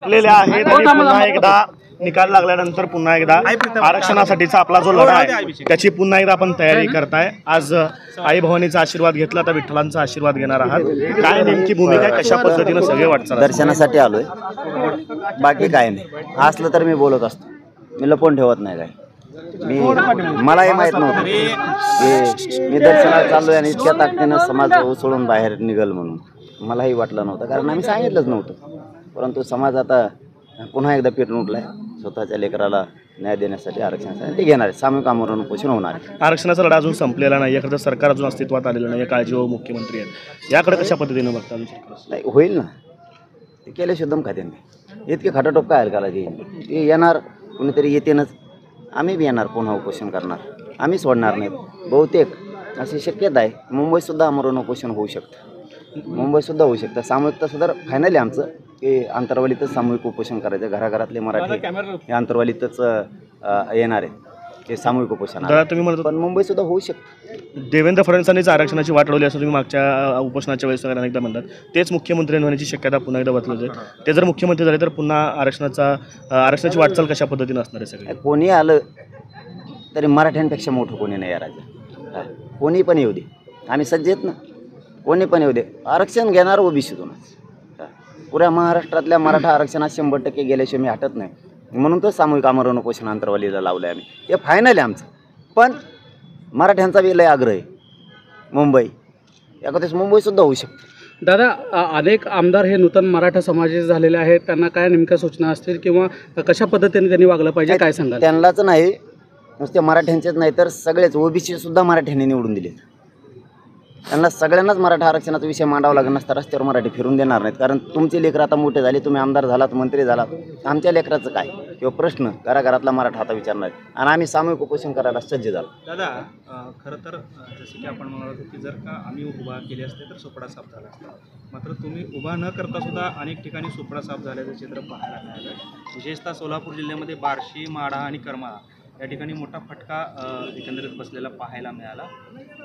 आहेत आणि पुन्हा एकदा निकाल लागल्यानंतर पुन्हा एकदा आरक्षणासाठीचा आपला जो लढा आहे त्याची पुन्हा एकदा आपण तयारी करताय। आज आई भवानीचा आशीर्वाद घेतला तर विठ्ठलांचा आशीर्वाद घेणार आहात, काय नेमकी भूमिका कशा पद्धतीने सगळे वाटचाल? दर्शनासाठी आलोय, बाकी काय नाही। असलं तर मी बोलत असतो, मी लपवून ठेवत नाही काय। मलाही माहित नव्हतं की मी दर्शनाला चाललोय आणि इतक्या ताकदीनं समाज सोडून बाहेर निघल म्हणून मलाही वाटलं नव्हतं, कारण आम्ही सांगितलंच नव्हतं। परंतु समाज आता पुन्हा एकदा पेटून उठलाय, स्वतःच्या लेकराला न्याय देण्यासाठी आरक्षणासाठी घेणार आहे। सामूहिक आमरण उपोषण होणार आहे। आरक्षणाचा लढा अजून संपलेला नाही, याकडे सरकार अजून अस्तित्वात आलेलं नाही, काळजीवाहू मुख्यमंत्री आहेत, याकडे कशा पद्धतीने बघता? नाही होईल ना, ते केले शुद्धम खाते नाही, इतके खटाटोप काय करायचे? ते येणार, कुणीतरी येतेनच, आम्ही बी येणार, पुन्हा उपोषण करणार, आम्ही सोडणार नाहीत। बहुतेक अशी शक्यता आहे मुंबईतसुद्धा आमरण उपोषण होऊ शकतं, मुंबईतसुद्धा होऊ शकतं। सामूहिक तसं तर फायनली आमचं की आंतरवालीतच सामूहिक उपोषण करायचं, घराघरातले मराठी हे आंतरवालीतच येणार आहे ते सामूहिक उपोषण। तुम्ही म्हणतो पण मुंबईतसुद्धा होऊ शकतं। देवेंद्र फडणवीसांनीच आरक्षणाची वाट लावली असं तुम्ही मागच्या उपोषणाच्या वेळेस अनेकदा म्हणतात, तेच मुख्यमंत्री होण्याची शक्यता पुन्हा एकदा बदलत आहे। ते जर मुख्यमंत्री झाले तर पुन्हा आरक्षणाची वाटचाल कशा पद्धतीने असणार आहे? सगळे कोणी आलं तरी मराठ्यांपेक्षा मोठं कोणी नाही या राज्यात, कोणी पण येऊ दे, आम्ही सज्ज आहेत ना, कोणी पण येऊ दे, आरक्षण घेणार ओबीसीतूनच। पुऱ्या महाराष्ट्रातल्या मराठा आरक्षणात 100% गेल्याशिवाय मी हटत नाही, म्हणून तर सामूहिक आमरण उपोषण आंतरवालीला लावलं आहे आम्ही। ते फायनल आहे आमचं, पण मराठ्यांचा बी लय आग्रह आहे। मुंबई एखाद्याच मुंबईसुद्धा होऊ शकते। दादा, अनेक आमदार हे नूतन मराठा समाजाचे झालेले आहेत, त्यांना काय नेमक्या सूचना असतील किंवा कशा पद्धतीने त्यांनी वागलं पाहिजे, काय सांगाल? त्यांनाच नाही, नुसते मराठ्यांचेच नाही तर सगळेच ओबीसी सुद्धा मराठ्यांनी निवडून दिलेत। त्यांना सगळ्यांनाच मराठा आरक्षणाचा विषय मांडावा लागेल, नसता रस्त्यावर मराठी फिरून देणार नाहीत। कारण तुमचे लेकर आता मोठे झाले, तुम्ही आमदार झालात, मंत्री झालात, आमच्या लेकराचं काय किंवा प्रश्न घराघरातला मराठा आता विचारणार आणि आम्ही सामूहिक उपोषण करायला सज्ज झालो। दादा, खरं तर जसं की आपण म्हणत होतो की जर का आम्ही उभा केले असते तर सोपडा साफ झाला असता, मात्र तुम्ही उभा न करता सुद्धा अनेक ठिकाणी सोपडा साफ झाल्याचं चित्र पाहायला मिळालं। विशेषतः सोलापूर जिल्ह्यामध्ये बार्शी, माढा आणि करमाळा या ठिकाणी मोठा फटका एकंदरीत बसलेला पाहायला मिळाला।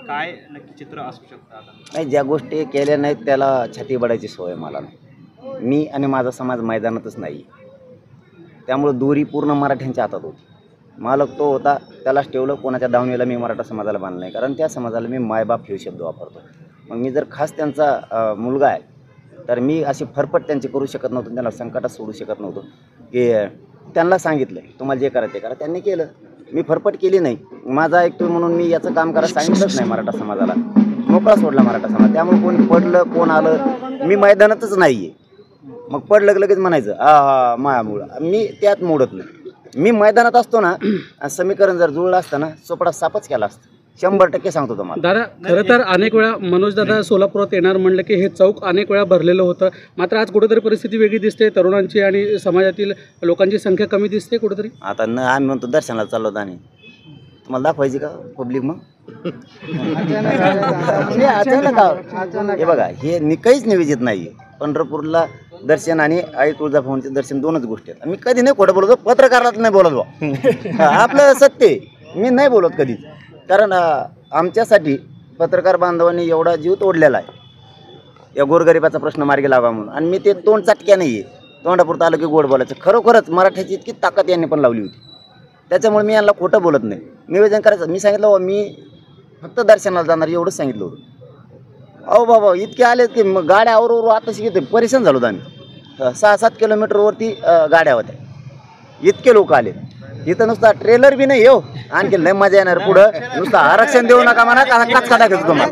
काय नक्की चित्र असू शकतं आता? नाही, ज्या गोष्टी केल्या नाहीत त्याला छाती बडायची सवय मला नाही। मी आणि माझा समाज मैदानातच नाही, त्यामुळे दोरी पूर्ण मराठ्यांच्या हातात होती। मालक तो होता, त्यालाच ठेवलं। कोणाच्या दावणीला मी मराठा समाजाला बांधलं नाही, कारण त्या समाजाला मी मायबाप हे शब्द वापरतो। मग मी जर खास त्यांचा मुलगा आहे तर मी अशी फरफट त्यांची करू शकत नव्हतो, त्यांना संकटात सोडू शकत नव्हतो की त्यांना सांगितलं तुम्हाला जे करायचं ते करा, त्यांनी केलं, मी फरफट केली नाही। माझा ऐकतो म्हणून मी याचं काम करायला सांगितलंच नाही मराठा समाजाला, मोकळा सोडला मराठा समाज। त्यामुळे कोण पडलं कोण आलं मी मैदानातच नाही आहे। मग पडलं लगेच म्हणायचं मायामुळं, मी त्यात मोडत नाही। मी मैदानात असतो ना, समीकरण जर जुळलं असतं ना, सोपडा सापच केला असतं, 100% सांगतो तुम्हाला। दादा, खरं तर अनेक वेळा मनोज दादा सोलापुरात येणार म्हणलं की हे चौक अनेक वेळा भरलेलं होतं, मात्र आज कुठेतरी परिस्थिती वेगळी दिसते, तरुणांची आणि समाजातील लोकांची संख्या कमी दिसते कुठेतरी। आता आम्ही म्हणतो दर्शनाला चाललो होतो आणि तुम्हाला दाखवायची का पब्लिक? मग हे बघा, हे काहीच नियोजित नाही आहे। पंढरपूरला दर्शन आणि आई तुळजाभवानीचे दर्शन दोनच गोष्टी आहेत। मी कधी नाही खोटं बोलतो, पत्रकाराला नाही बोलत बा, आपलं सत्य मी नाही बोलत कधीच, कारण आमच्यासाठी पत्रकार बांधवांनी एवढा जीव तोडलेला आहे या गोरगरिबाचा प्रश्न मार्गी लावा म्हणून। आणि मी ते तोंड चटक्या नाही आहे, तोंडापुरतं आलं की गोड बोलायचं। खरोखरच मराठ्याची इतकी ताकद यांनी पण लावली होती, त्याच्यामुळे मी यांना खोटं बोलत नाही। निवेदन करायचं, मी सांगितलं मी फक्त दर्शनाला जाणार एवढंच सांगितलं होतं। अहो बाबा, इतके आले की मग गाड्या आवरवर आता शिकते, परेशान झालो होतो आम्ही। 6-7 किलोमीटरवरती गाड्या होत्या, इतके लोक आले। इथं नुसता ट्रेलर बी नाही हो, आणखी लय मजा येणार पुढं। नुसतं आरक्षण देऊ नका म्हणा, कचका टाकायचं तुम्हाला।